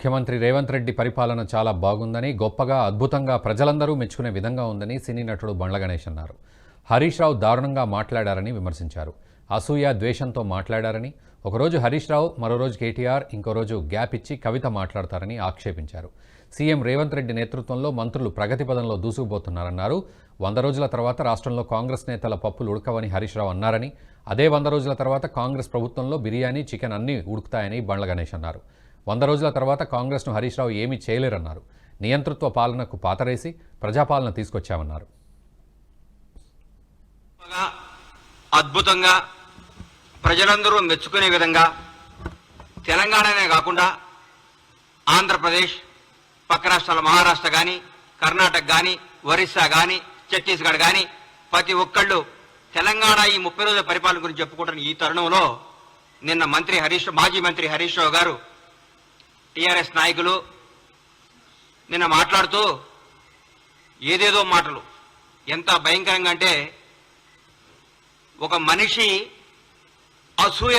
ముఖ్యమంత్రి రేవంత్ రెడ్డి పరిపాలన చాలా బాగుందని, గొప్పగా, అద్భుతంగా ప్రజలందరూ మెచ్చుకునే విధంగా ఉందని సినీ నటుడు బండ్ల గణేష్ అన్నారు. హరీష్ రావు దారుణంగా మాట్లాడారని విమర్శించారు. అసూయ, ద్వేషంతో మాట్లాడారని, ఒకరోజు హరీష్ రావు, మరో రోజు కేటీఆర్, ఇంకో రోజు గ్యాప్ ఇచ్చి కవిత మాట్లాడతారని ఆక్షేపించారు. సీఎం రేవంత్ రెడ్డి నేతృత్వంలో మంత్రులు ప్రగతి పదంలో దూసుకుపోతున్నారన్నారు. 100 రోజుల తర్వాత రాష్ట్రంలో కాంగ్రెస్ నేతల పప్పులు ఉడకవని హరీష్ రావు అన్నారని, అదే 100 రోజుల తర్వాత కాంగ్రెస్ ప్రభుత్వంలో బిర్యానీ, చికెన్ అన్నీ ఉడుకుతాయని బండ్ల గణేష్ అన్నారు. 100 రోజుల తర్వాత కాంగ్రెస్ను హరీష్ రావు ఏమీ చేయలేరన్నారు. నియంతృత్వ పాలనకు పాతరేసి ప్రజాపాలన తీసుకొచ్చామన్నారు. అద్భుతంగా ప్రజలందరూ మెచ్చుకునే విధంగా తెలంగాణనే కాకుండా ఆంధ్రప్రదేశ్, పక్క రాష్ట్రాల మహారాష్ట్ర కానీ, కర్ణాటక కానీ, ఒరిస్సా కానీ, ఛత్తీస్గఢ్ కానీ ప్రతి ఒక్కళ్ళు తెలంగాణ ఈ 30 రోజుల పరిపాలన గురించి చెప్పుకుంటున్న ఈ తరుణంలో నిన్న మాజీ మంత్రి హరీష్ రావు గారు, టీఆర్ఎస్ నాయకులు నిన్న మాట్లాడుతూ ఏదేదో మాటలు, ఎంత భయంకరంగా అంటే ఒక మనిషి అసూయ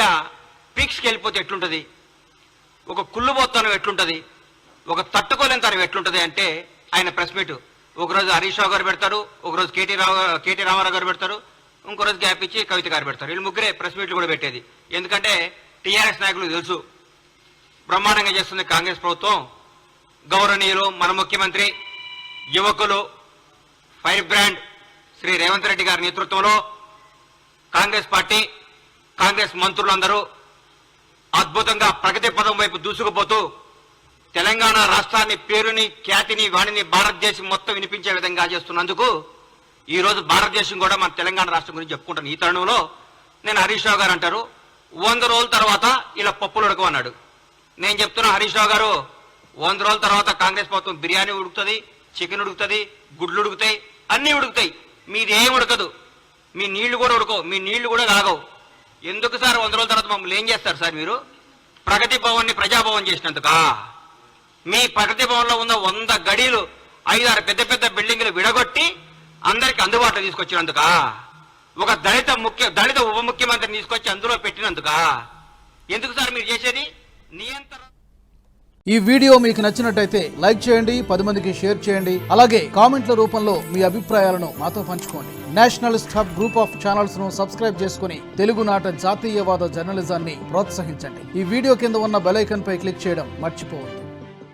పీక్స్కి వెళ్ళిపోతే ఎట్లుంటుంది, ఒక కుళ్ళుబోత్తనం ఎట్లుంటుంది, ఒక తట్టుకోలేనితనం ఎట్లుంటుంది అంటే ఆయన ప్రెస్ మీట్ ఒకరోజు హరీష్ రావు గారు పెడతారు, ఒకరోజు కేటీ రామారావు గారు పెడతారు, ఇంకో రోజు గ్యాప్ ఇచ్చి కవిత గారు పెడతారు. వీళ్ళు ముగ్గురే ప్రెస్ మీట్లు కూడా పెట్టేది. ఎందుకంటే టీఆర్ఎస్ నాయకులు తెలుసు బ్రహ్మాండంగా చేస్తుంది కాంగ్రెస్ ప్రభుత్వం. గౌరవనీయులు మన ముఖ్యమంత్రి, యువకులు, ఫైర్ బ్రాండ్ శ్రీ రేవంత్ రెడ్డి గారి నేతృత్వంలో కాంగ్రెస్ పార్టీ, కాంగ్రెస్ మంత్రులందరూ అద్భుతంగా ప్రగతి పదం వైపు దూసుకుపోతూ తెలంగాణ రాష్ట్రాన్ని, పేరుని, ఖ్యాతిని, వాణిని భారతదేశం మొత్తం వినిపించే విధంగా చేస్తున్నందుకు ఈ రోజు భారతదేశం కూడా మన తెలంగాణ రాష్ట్రం గురించి చెప్పుకుంటాను. ఈ తరుణంలో నేను హరీష్ రావు గారు అంటారు 100 రోజుల తర్వాత ఇలా పప్పులు ఉడకమన్నాడు. నేను చెప్తున్నా హరీష్ రావు గారు, 100 రోజుల తర్వాత కాంగ్రెస్ ప్రభుత్వం బిర్యానీ ఉడుకుతుంది, చికెన్ ఉడుకుతుంది, గుడ్లు ఉడుకుతాయి, అన్నీ ఉడుకుతాయి. మీది ఏం ఉడకదు, మీ నీళ్లు కూడా ఉడకవు, మీ నీళ్లు కూడా కాగవు. ఎందుకు సార్ 100 రోజుల తర్వాత మమ్మల్ని ఏం చేస్తారు సార్ మీరు? ప్రగతి భవన్ని ప్రజాభవన్ చేసినందుకా? మీ ప్రగతి భవన్లో ఉన్న 100 గడీలు 5-6 పెద్ద పెద్ద బిల్డింగ్లు విడగొట్టి అందరికి అందుబాటులో తీసుకొచ్చినందుకా? ఒక దళిత ఉప ముఖ్యమంత్రిని తీసుకొచ్చి అందులో పెట్టినందుకా? ఎందుకు సార్ మీరు చేసేది? నియంత్రణ. ఈ వీడియో మీకు నచ్చినట్టయితే లైక్ చేయండి, 10 మందికి షేర్ చేయండి. అలాగే కామెంట్ల రూపంలో మీ అభిప్రాయాలను మాతో పంచుకోండి. Nationalist hub group of channels ను సబ్స్క్రైబ్ చేసుకుని తెలుగునాట జాతీయవాద జర్నలిజాన్ని ప్రోత్సహించండి. ఈ వీడియో కింద ఉన్న బెల్ ఐకాన్ పై క్లిక్ చేయడం మర్చిపోవద్దు.